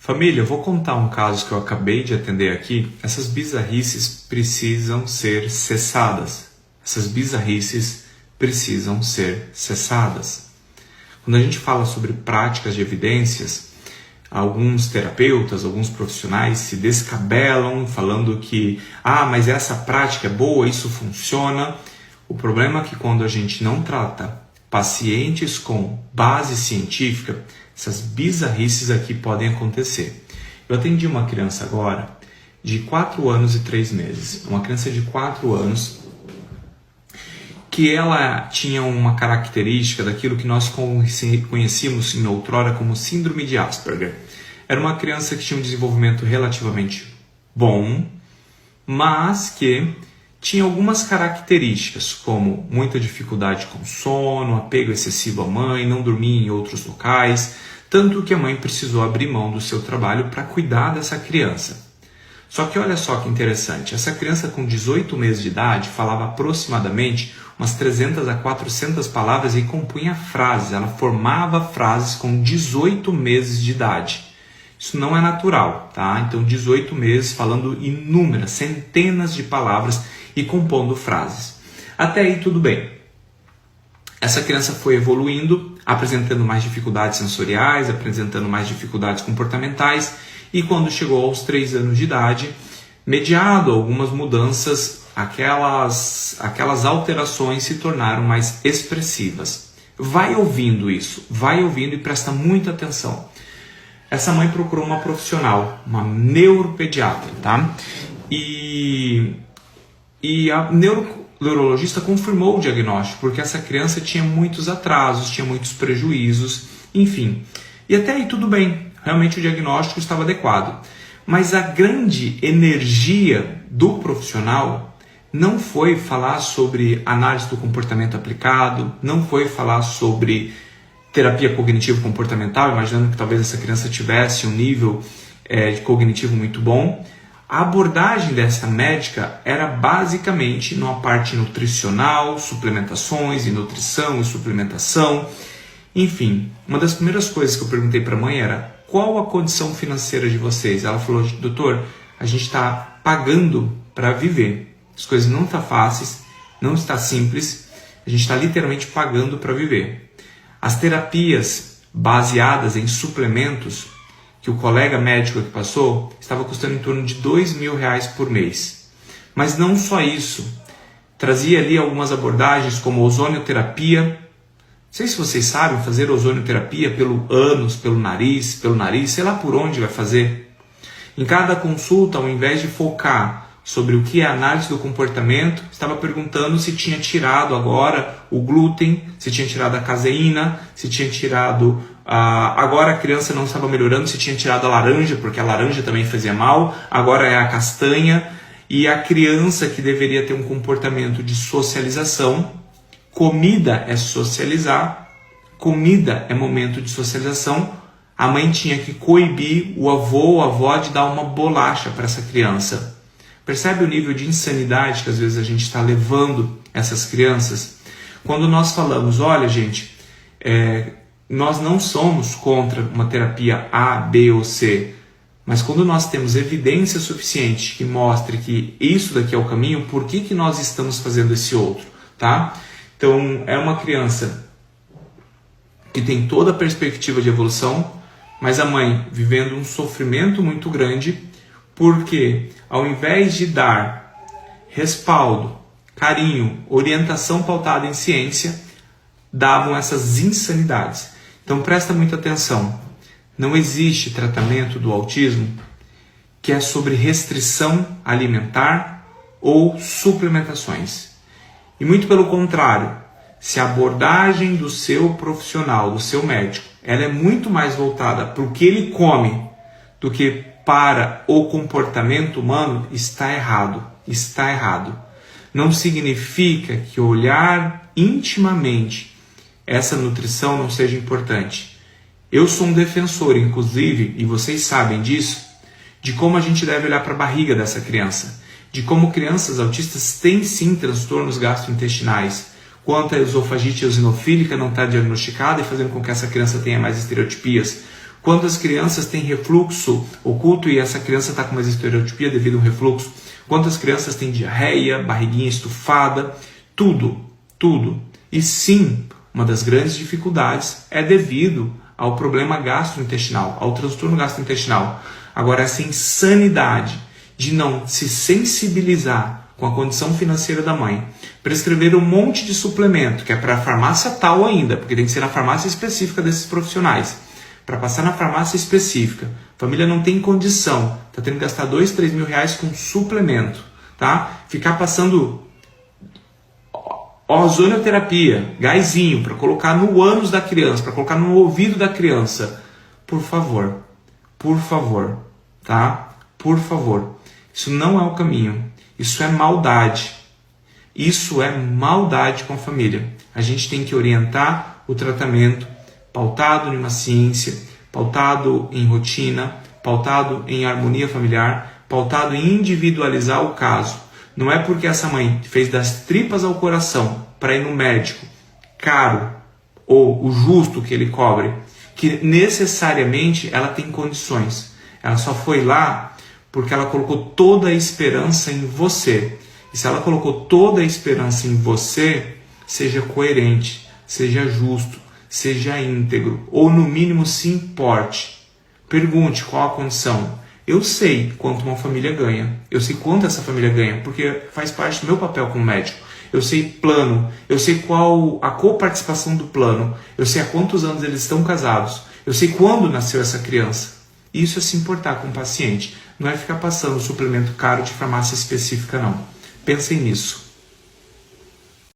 Família, eu vou contar um caso que eu acabei de atender aqui. Essas bizarrices precisam ser cessadas. Essas bizarrices precisam ser cessadas. Quando a gente fala sobre práticas de evidências, alguns terapeutas, alguns profissionais se descabelam falando que mas essa prática é boa, isso funciona. O problema é que quando a gente não trata pacientes com base científica, essas bizarrices aqui podem acontecer. Eu atendi uma criança agora de 4 anos e 3 meses. Uma criança de 4 anos que ela tinha uma característica daquilo que nós conhecíamos em outrora como síndrome de Asperger. Era uma criança que tinha um desenvolvimento relativamente bom, mas que tinha algumas características, como muita dificuldade com sono, apego excessivo à mãe, não dormia em outros locais, tanto que a mãe precisou abrir mão do seu trabalho para cuidar dessa criança. Só que olha só que interessante, essa criança com 18 meses de idade falava aproximadamente umas 300 a 400 palavras e compunha frases, ela formava frases com 18 meses de idade. Isso não é natural, tá? Então 18 meses falando inúmeras, centenas de palavras e compondo frases. Até aí tudo bem. Essa criança foi evoluindo, apresentando mais dificuldades sensoriais, apresentando mais dificuldades comportamentais e quando chegou aos 3 anos de idade, mediado algumas mudanças, aquelas alterações se tornaram mais expressivas. Vai ouvindo isso, vai ouvindo e presta muita atenção. Essa mãe procurou uma profissional, uma neuropediatra, tá? E a neurologista confirmou o diagnóstico, porque essa criança tinha muitos atrasos, tinha muitos prejuízos, enfim. E até aí tudo bem, realmente o diagnóstico estava adequado. Mas a grande energia do profissional não foi falar sobre análise do comportamento aplicado, não foi falar sobre terapia cognitivo-comportamental, imaginando que talvez essa criança tivesse um nível de cognitivo muito bom. A abordagem dessa médica era basicamente numa parte nutricional, suplementações e nutrição e suplementação. Enfim, uma das primeiras coisas que eu perguntei para a mãe era: qual a condição financeira de vocês? Ela falou: doutor, a gente está pagando para viver. As coisas não estão fáceis, não está simples, a gente está literalmente pagando para viver. As terapias baseadas em suplementos que o colega médico que passou estava custando em torno de R$2.000 por mês. Mas não só isso, trazia ali algumas abordagens como ozonioterapia. Não sei se vocês sabem fazer ozonioterapia pelo ânus, pelo nariz, sei lá por onde vai fazer. Em cada consulta, ao invés de focar sobre o que é análise do comportamento, estava perguntando se tinha tirado agora o glúten, se tinha tirado a caseína, se tinha tirado... agora a criança não estava melhorando, se tinha tirado a laranja, porque a laranja também fazia mal, agora é a castanha. E a criança que deveria ter um comportamento de socialização, comida é socializar, comida é momento de socialização, a mãe tinha que coibir o avô ou a avó de dar uma bolacha para essa criança. Percebe o nível de insanidade que às vezes a gente está levando essas crianças? Quando nós falamos, olha gente, nós não somos contra uma terapia A, B ou C, mas quando nós temos evidência suficiente que mostre que isso daqui é o caminho, por que nós estamos fazendo esse outro? Tá? Então é uma criança que tem toda a perspectiva de evolução, mas a mãe vivendo um sofrimento muito grande, porque ao invés de dar respaldo, carinho, orientação pautada em ciência, davam essas insanidades. Então presta muita atenção. Não existe tratamento do autismo que é sobre restrição alimentar ou suplementações. E muito pelo contrário, se a abordagem do seu profissional, do seu médico, ela é muito mais voltada para o que ele come do que para o comportamento humano, está errado. Está errado. Não significa que olhar intimamente essa nutrição não seja importante. Eu sou um defensor, inclusive, e vocês sabem disso, de como a gente deve olhar para a barriga dessa criança, de como crianças autistas têm sim transtornos gastrointestinais, quanto a esofagite eosinofílica não está diagnosticada e fazendo com que essa criança tenha mais estereotipias, Quantas crianças têm refluxo oculto e essa criança está com uma estereotipia devido a um refluxo? Quantas crianças têm diarreia, barriguinha estufada? Tudo. E sim, uma das grandes dificuldades é devido ao problema gastrointestinal, ao transtorno gastrointestinal. Agora, essa insanidade de não se sensibilizar com a condição financeira da mãe, prescrever um monte de suplemento, que é para a farmácia tal ainda, porque tem que ser na farmácia específica desses profissionais, para passar na farmácia específica. A família não tem condição, está tendo que gastar 2, 3 mil reais com suplemento, tá? Ficar passando ozonioterapia, gásinho, para colocar no ânus da criança, para colocar no ouvido da criança. Por favor, tá? Por favor. Isso não é o caminho. Isso é maldade. Isso é maldade com a família. A gente tem que orientar o tratamento pautado em uma ciência, pautado em rotina, pautado em harmonia familiar, pautado em individualizar o caso. Não é porque essa mãe fez das tripas ao coração para ir no médico caro ou o justo que ele cobre, que necessariamente ela tem condições. Ela só foi lá porque ela colocou toda a esperança em você. E se ela colocou toda a esperança em você, seja coerente, seja justo, seja íntegro, ou no mínimo se importe. Pergunte qual a condição. Eu sei quanto uma família ganha. Eu sei quanto essa família ganha, porque faz parte do meu papel como médico. Eu sei plano, eu sei qual a coparticipação do plano, eu sei há quantos anos eles estão casados, eu sei quando nasceu essa criança. Isso é se importar com o paciente, não é ficar passando suplemento caro de farmácia específica não. Pensem nisso.